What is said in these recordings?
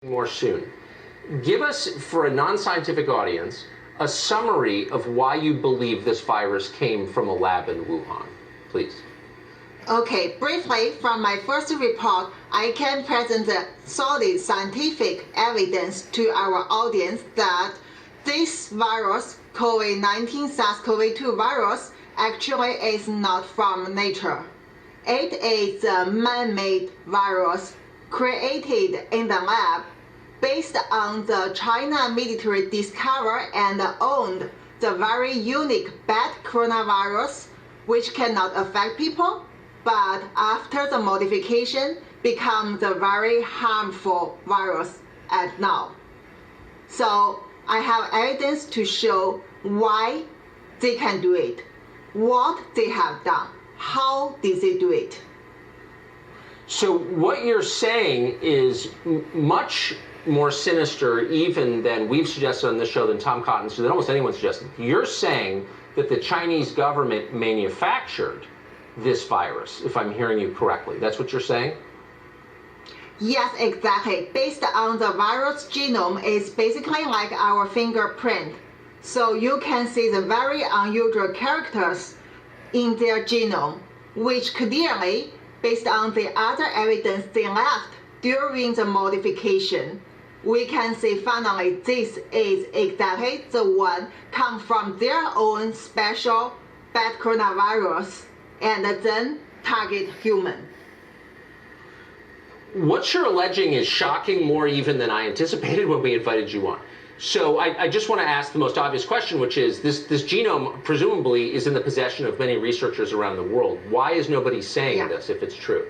more soon. Give us, for a non-scientific audience, a summary of why you believe this virus came from a lab in Wuhan, please. Okay, briefly, from my first report, I can present the solid scientific evidence to our audience that this virus, COVID-19 SARS-CoV-2 virus, actually is not from nature. It is a man-made virus created in the lab based on the China military discovered and owned the very unique bat coronavirus, which cannot affect people, but after the modification becomes the very harmful virus at now. So I have evidence to show why they can do it, what they have done, how did they do it. So what you're saying is much more sinister even than we've suggested on this show, than Tom Cotton, than almost anyone suggested. You're saying that the Chinese government manufactured this virus, if I'm hearing you correctly. That's what you're saying? Yes, exactly. Based on the virus genome, is basically like our fingerprint. So you can see the very unusual characters in their genome, which clearly, based on the other evidence they left during the modification, we can say finally this is exactly the one come from their own special bat coronavirus and then target human. What you're alleging is shocking more even than I anticipated when we invited you on. So I just want to ask the most obvious question, which is this genome presumably is in the possession of many researchers around the world. Why is nobody saying this if it's true?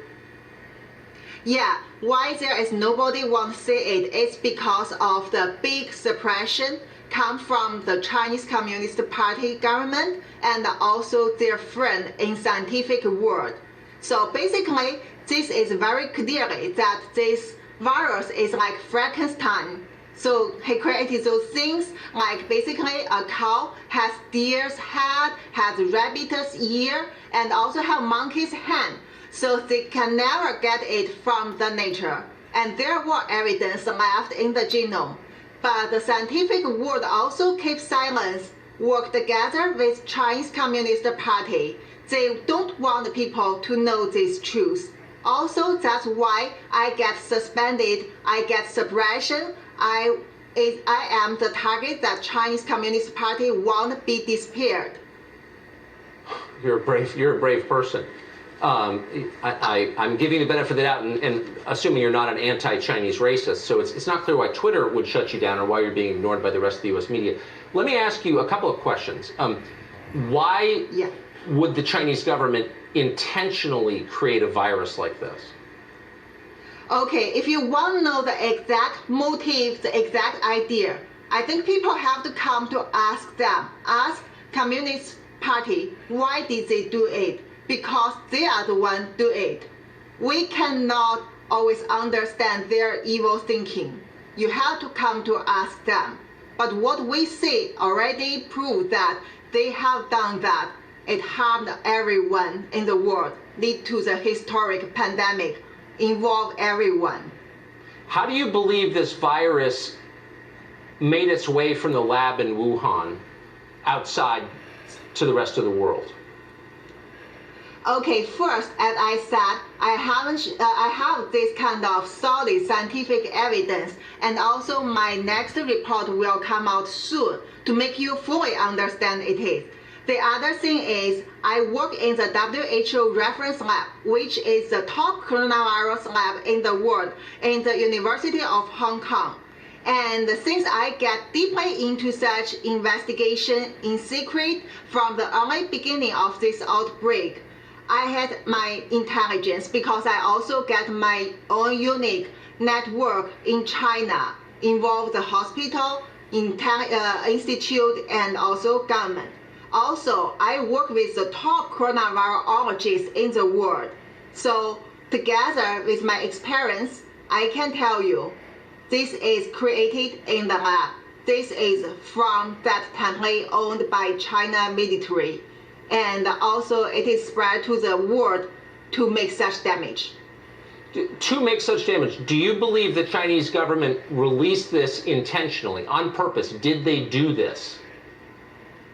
Yeah, why there is nobody want to say it is because of the big suppression come from the Chinese Communist Party government and also their friend in scientific world. So basically, this is very clearly that this virus is like Frankenstein. So he created those things like basically a cow has deer's head, has rabbit's ear, and also have monkey's hand. So they can never get it from the nature. And there were evidence left in the genome. But the scientific world also keeps silence, work together with Chinese Communist Party. They don't want people to know this truth. Also, that's why I get suspended, I get suppression, I am the target that Chinese Communist Party won't be disappeared. You're a brave person. I'm giving you the benefit of the doubt and assuming you're not an anti-Chinese racist, so it's not clear why Twitter would shut you down or why you're being ignored by the rest of the U.S. media. Let me ask you a couple of questions. Why would the Chinese government intentionally create a virus like this? Okay, if you want to know the exact motive, the exact idea, I think people have to come to ask them, ask Communist Party, why did they do it? Because they are the one do it. We cannot always understand their evil thinking. You have to come to ask them. But what we see already proves that they have done that. It harmed everyone in the world, lead to the historic pandemic, involve everyone. How do you believe this virus made its way from the lab in Wuhan outside to the rest of the world? Okay, first, as I said, I have this kind of solid scientific evidence, and also my next report will come out soon to make you fully understand it is. The other thing is, I work in the WHO reference lab, which is the top coronavirus lab in the world, in the University of Hong Kong. And since I get deeply into such investigation in secret from the early beginning of this outbreak, I had my intelligence because I also get my own unique network in China, involve the hospital, institute, and also government. Also, I work with the top coronavirologists in the world. So together with my experience, I can tell you, this is created in the lab. This is from that template owned by China military. And also it is spread to the world to make such damage. to make such damage, do you believe the Chinese government released this intentionally, on purpose? Did they do this?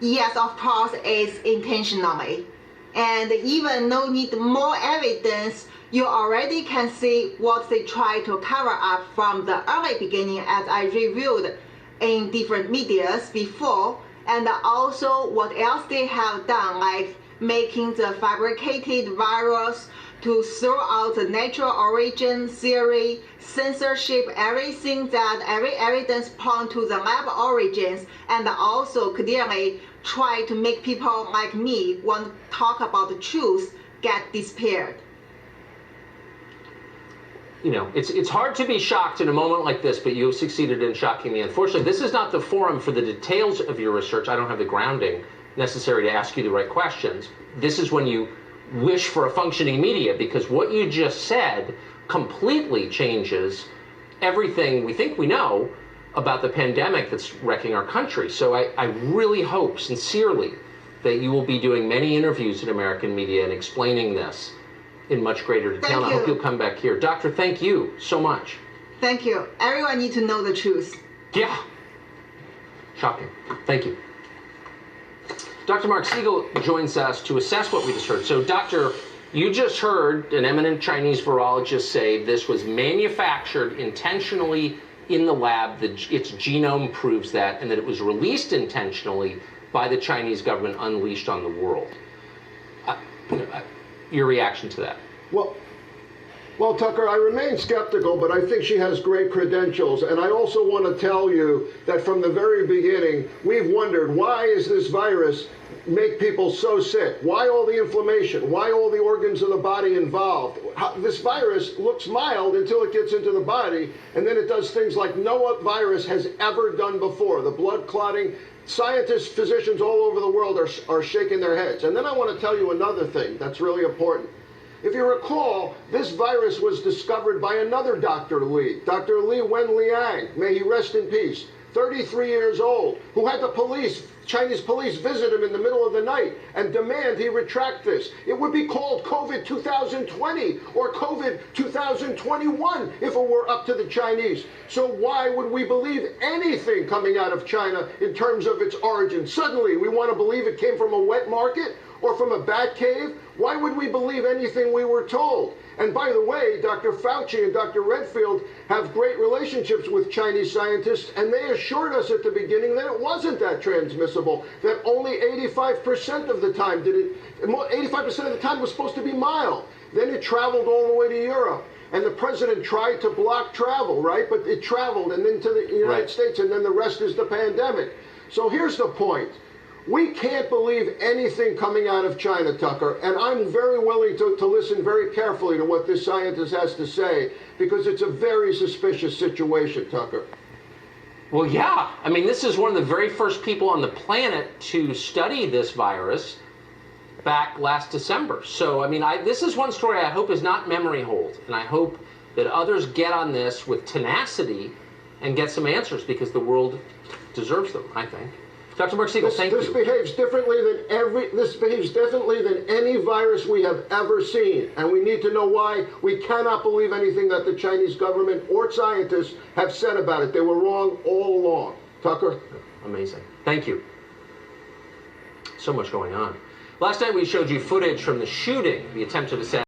Yes, of course, it's intentionally. And even no need more evidence, you already can see what they try to cover up from the early beginning, as I reviewed in different medias before, and also what else they have done, like making the fabricated virus to throw out the natural origin theory, censorship, everything that every evidence point to the lab origins, and also clearly try to make people like me want to talk about the truth get disappeared. You know, it's hard to be shocked in a moment like this, but you've succeeded in shocking me. Unfortunately, this is not the forum for the details of your research. I don't have the grounding necessary to ask you the right questions. This is when you wish for a functioning media, because what you just said completely changes everything we think we know about the pandemic that's wrecking our country. So I really hope, sincerely, that you will be doing many interviews in American media and explaining this in much greater detail. Thank I you. hope you'll come back here. Doctor, thank you so much. Thank you. Everyone needs to know the truth. Yeah. Shocking. Thank you. Dr. Mark Siegel joins us to assess what we just heard. So, Doctor, you just heard an eminent Chinese virologist say this was manufactured intentionally in the lab, its genome proves that, and that it was released intentionally by the Chinese government, unleashed on the world. Your reaction to that? Well, Tucker, I remain skeptical, but I think she has great credentials. And I also want to tell you that from the very beginning, we've wondered, why is this virus make people so sick? Why all the inflammation? Why all the organs of the body involved? This virus looks mild until it gets into the body, and then it does things like no virus has ever done before. The blood clotting. Scientists, physicians all over the world are shaking their heads. And then I want to tell you another thing that's really important. If you recall, this virus was discovered by another Dr. Li, Dr. Li Wenliang, may he rest in peace, 33 years old, who had the Chinese police visit him in the middle of the night and demand he retract this. It would be called COVID 2020 or COVID 2021 if it were up to the Chinese. So why would we believe anything coming out of China in terms of its origin? Suddenly, we want to believe it came from a wet market or from a bat cave? Why would we believe anything we were told? And by the way, Dr. Fauci and Dr. Redfield have great relationships with Chinese scientists, and they assured us at the beginning that it wasn't that transmissible, that only 85% of the time 85% of the time was supposed to be mild. Then it traveled all the way to Europe. And the president tried to block travel, right? But it traveled and then to the United States, and then the rest is the pandemic. So here's the point. We can't believe anything coming out of China, Tucker, and I'm very willing to listen very carefully to what this scientist has to say, because it's a very suspicious situation, Tucker. Well, yeah. I mean, this is one of the very first people on the planet to study this virus back last December. So, I mean, this is one story I hope is not memory hold, and I hope that others get on this with tenacity and get some answers, because the world deserves them, I think. Dr. Mark Siegel, thank you. This behaves differently than any virus we have ever seen, and we need to know why. We cannot believe anything that the Chinese government or scientists have said about it. They were wrong all along. Tucker? Amazing. Thank you. So much going on. Last night we showed you footage from the shooting, the attempted assassination